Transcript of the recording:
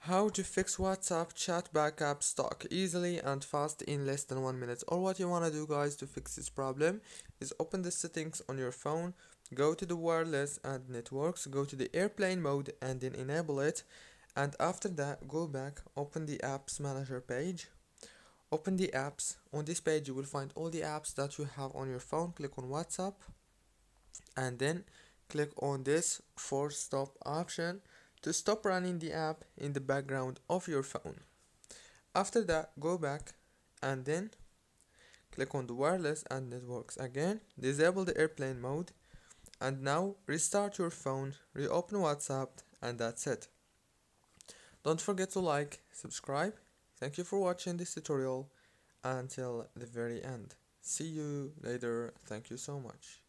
How to fix WhatsApp chat backup stuck easily and fast in less than 1 minute. Or what you want to do, guys, to fix this problem is open the settings on your phone, go to the wireless and networks, go to the airplane mode and then enable it. And after that, go back, open the apps manager page, open the apps. On this page you will find all the apps that you have on your phone. Click on WhatsApp and then click on this force stop option to stop running the app in the background of your phone. After that, go back and then click on the wireless and networks again, disable the airplane mode, and now restart your phone, reopen WhatsApp, and that's it. Don't forget to like, subscribe. Thank you for watching this tutorial until the very end. See you later. Thank you so much.